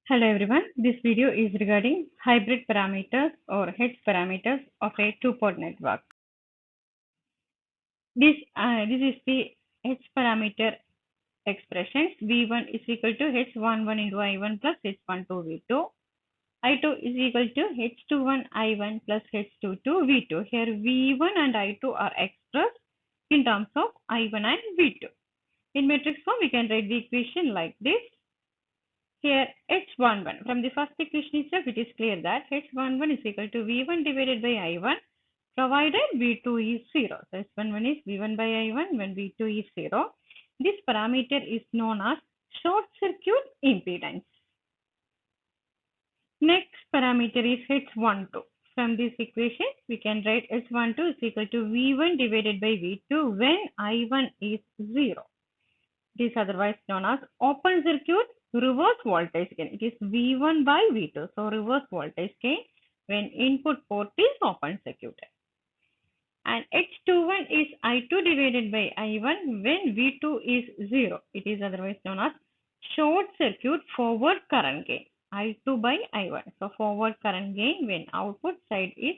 Hello everyone, this video is regarding hybrid parameters or H parameters of a two-port network. This is the H parameter expressions. V1 is equal to H11 into I1 plus H12 V2. I2 is equal to H21 I1 plus H22 V2. Here V1 and I2 are expressed in terms of I1 and V2. In matrix form, we can write the equation like this. Here H11, from the first equation itself, it is clear that H11 is equal to V1 divided by I1 provided V2 is 0. So H11 is V1 by I1 when V2 is 0. This parameter is known as short circuit impedance. Next parameter is H12. From this equation, we can write H12 is equal to V1 divided by V2 when I1 is 0. It is otherwise known as open circuit reverse voltage gain. It is V1 by V2. So reverse voltage gain when input port is open circuited. And H21 is I2 divided by I1 when V2 is 0. It is otherwise known as short circuit forward current gain. I2 by I1. So forward current gain when output side is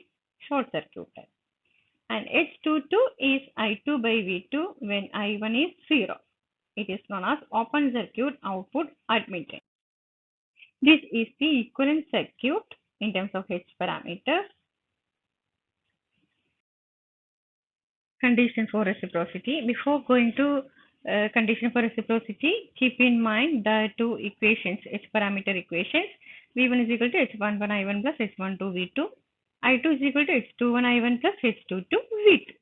short circuited. And H22 is I2 by V2 when I1 is 0. It is known as open circuit output admittance. This is the equivalent circuit in terms of H parameters. Condition for reciprocity. Before going to condition for reciprocity, keep in mind the two equations, H parameter equations. V1 is equal to H11 I1 plus H12 V2. I2 is equal to H21 I1 plus H22 V2.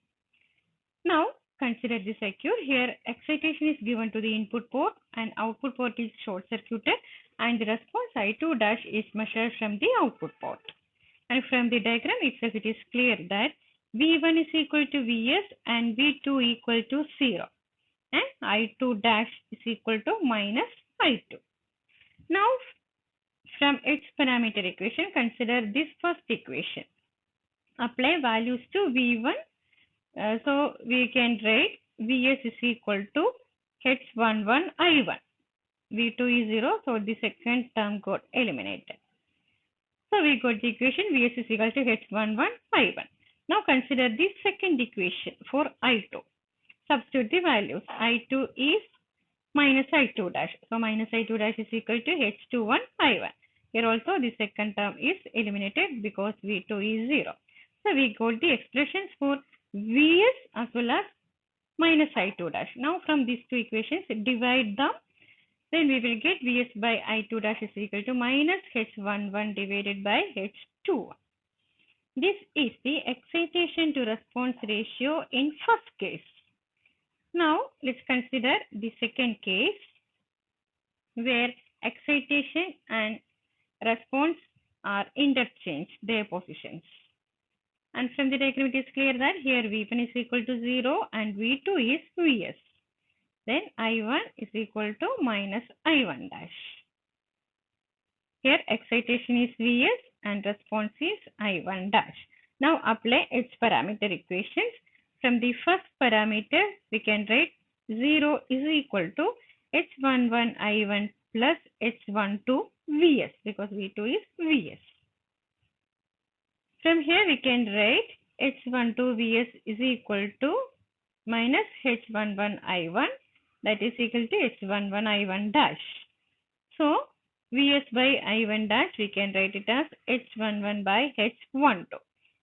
Now, consider the circuit. Here, excitation is given to the input port and output port is short circuited and the response I2 dash is measured from the output port. And from the diagram itself, it is clear that V1 is equal to Vs and V2 equal to 0 and I2 dash is equal to minus I2. Now, from H parameter equation, consider this first equation. Apply values to V1. So we can write Vs is equal to H11 I1. V2 is 0, so the second term got eliminated. So we got the equation Vs is equal to H11 I1. Now consider the second equation for I2. Substitute the values. I2 is minus I2 dash. So minus I2 dash is equal to H21 I1. Here also the second term is eliminated because V2 is 0. So we got the expressions for Vs as well as minus I2 dash. Now from these two equations, divide them. Then we will get Vs by I2 dash is equal to minus H11 divided by H21. This is the excitation to response ratio in first case. Now let's consider the second case where excitation and response are interchanged, their positions. And from the diagram it is clear that here V1 is equal to 0 and V2 is Vs. Then I1 is equal to minus I1 dash. Here excitation is Vs and response is I1 dash. Now apply H parameter equations. From the first parameter, we can write 0 is equal to H11 I1 plus H12 Vs because V2 is Vs. From here, we can write H12 Vs is equal to minus H11 I1 that is equal to H11 I1 dash. So, Vs by I1 dash, we can write it as H11 by H12.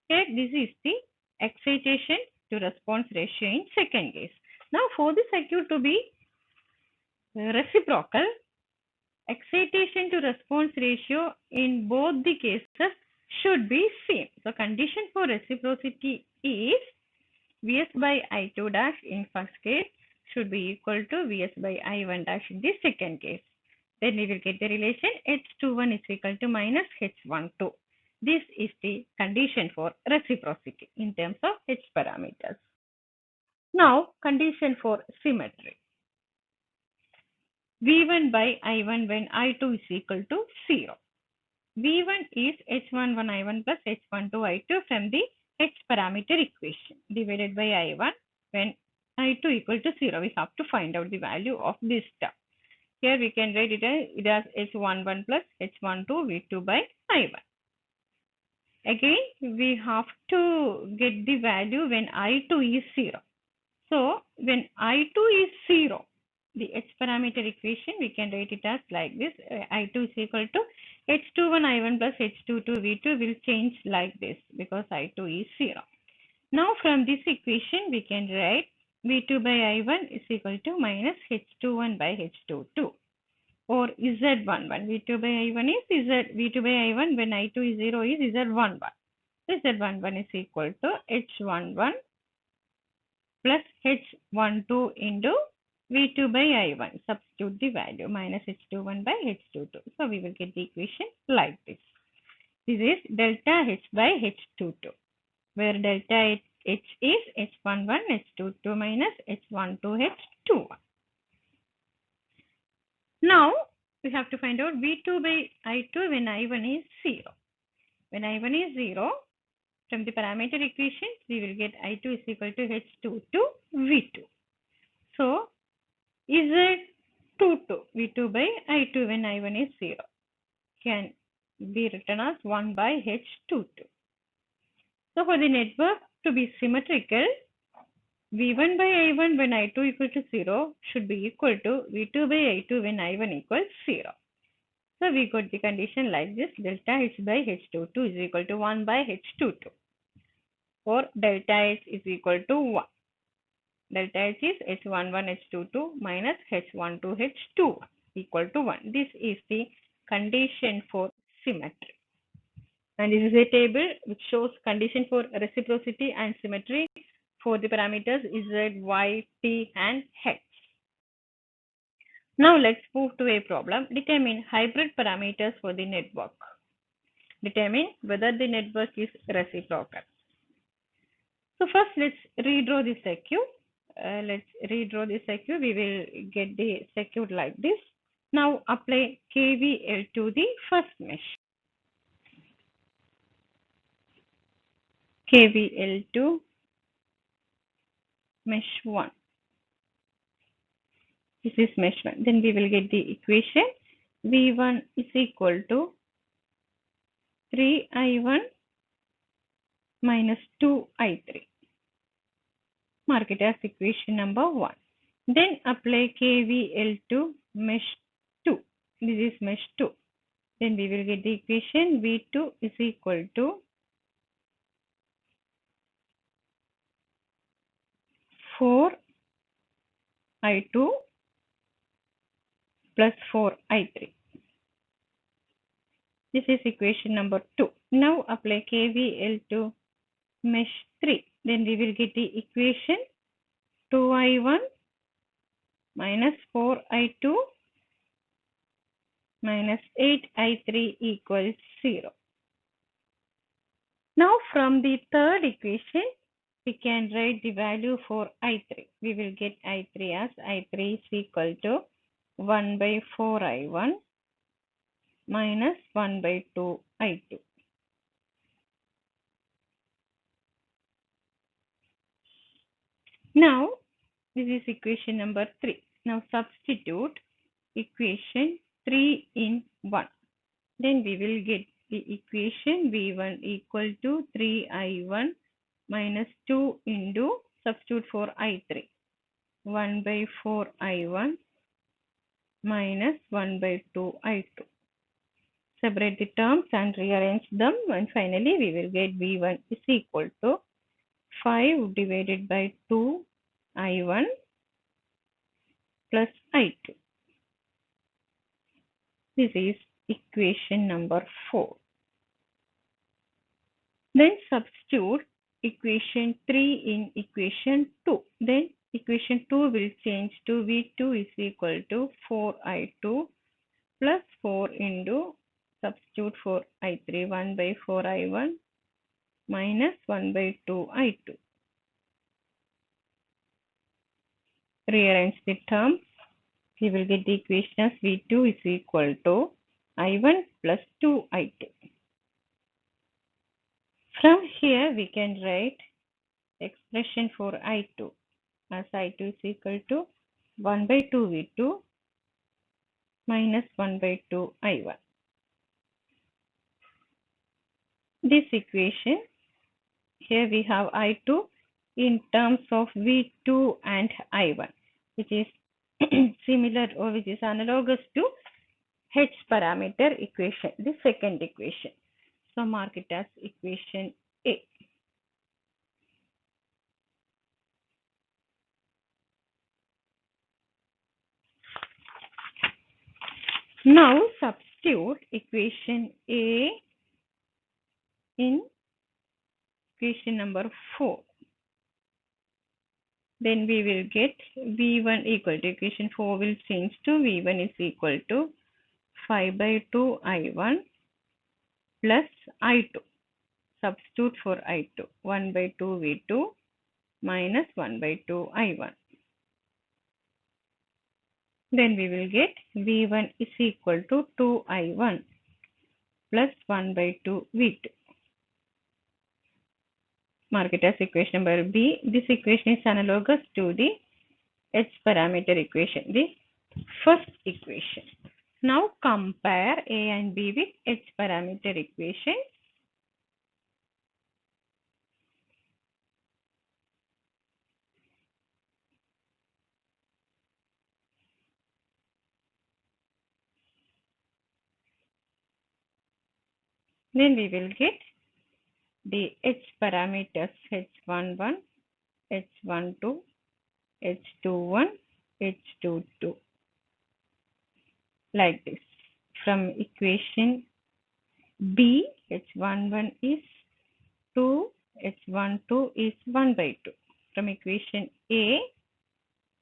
Here, this is the excitation to response ratio in second case. Now, for the circuit to be reciprocal, excitation to response ratio in both the cases should be same. So, condition for reciprocity is Vs by I2 dash in first case should be equal to Vs by I1 dash in the second case. Then we will get the relation H21 is equal to minus H12. This is the condition for reciprocity in terms of H parameters. Now, condition for symmetry. V1 by I1 when I2 is equal to 0. V1 is H11 I1 plus H12 I2 from the H parameter equation divided by I1 when I2 equal to 0. We have to find out the value of this term. Here we can write it as H11 plus H12 V2 by I1. Again, we have to get the value when I2 is 0. So, when I2 is 0, the H parameter equation, we can write it as like this. I2 is equal to H21 I1 plus H22 V2 will change like this because I2 is 0. Now, from this equation, we can write V2 by I1 is equal to minus H21 by H22 or Z11. V2 by I1 is V2 by I1 when I2 is 0 is Z11. Z11 is equal to H11 plus H12 into V2 by I1. Substitute the value minus H21 by H22. So we will get the equation like this. This is delta H by H22, where delta H is H11, H22 minus H12, H21. Now we have to find out V2 by I2 when I1 is 0. When I1 is 0, from the parameter equation, we will get I2 is equal to H22 V2. So, Z22 V2 by I2 when I1 is 0 can be written as 1 by H22. So, for the network to be symmetrical, V1 by I1 when I2 equal to 0 should be equal to V2 by I2 when I1 equals 0. So, we got the condition like this: delta H by H22 is equal to 1 by H22, or delta H is equal to 1. Delta H is H11 H22 minus H12 H21 equal to 1. This is the condition for symmetry. And this is a table which shows condition for reciprocity and symmetry for the parameters Z, Y, T and H. Now let's move to a problem. Determine hybrid parameters for the network. Determine whether the network is reciprocal. So first let's redraw the circuit. We will get the circuit like this. Now apply KVL to the first mesh. KVL to mesh 1. This is mesh 1. Then we will get the equation V1 is equal to 3I1 minus 2I3. Mark it as equation number 1. Then apply KVL to mesh 2. This is mesh 2. Then we will get the equation V2 is equal to 4I2 plus 4I3. This is equation number 2. Now apply KVL to mesh 3. Then we will get the equation 2I1 minus 4I2 minus 8I3 equals 0. Now from the third equation, we can write the value for I3. We will get I3 as I3 is equal to 1 by 4I1 minus 1 by 2I2. Now, this is equation number 3. Now, substitute equation 3 in 1. Then we will get the equation V1 equal to 3I1 minus 2 into substitute for I3. 1 by 4I1 minus 1 by 2I2. Separate the terms and rearrange them, and finally we will get V1 is equal to 5 divided by 2I1 plus I2. This is equation number 4. Then substitute equation 3 in equation 2. Then equation 2 will change to V2 is equal to 4I2 plus 4 into substitute for I3, 1 by 4I1 minus 1 by 2I2. Rearrange the terms. We will get the equation as V2 is equal to I1 plus 2I2. From here, we can write expression for I2 as I2 is equal to 1 by 2 V2 minus 1 by 2 I1. This equation, here we have I2 in terms of V2 and I1, which is similar or which is analogous to H parameter equation, the second equation. So mark it as equation A. Now substitute equation A in equation number 4. Then we will get V1 equal to equation 4 will change to V1 is equal to 5 by 2 I1 plus I2. Substitute for I2. 1 by 2 V2 minus 1 by 2 I1. Then we will get V1 is equal to 2 I1 plus 1 by 2 V2. Mark it as equation number B. This equation is analogous to the H parameter equation, the first equation. Now compare A and B with H parameter equation. Then we will get the H parameters H11, H12, H21, H22 like this. From equation B, H11 is 2, H12 is 1 by 2. From equation A,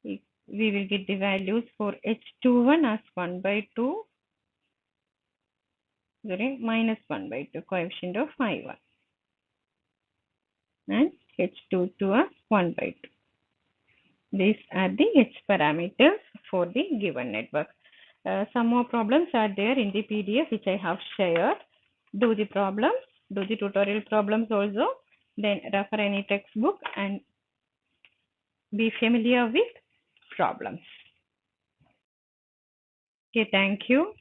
we will get the values for H21 as 1 by 2, sorry, minus 1 by 2, coefficient of I1. And H22 as 1 by 2. These are the H parameters for the given network. Some more problems are there in the PDF which I have shared. Do the problems, do the tutorial problems also. Then refer any textbook and be familiar with problems. Okay, thank you.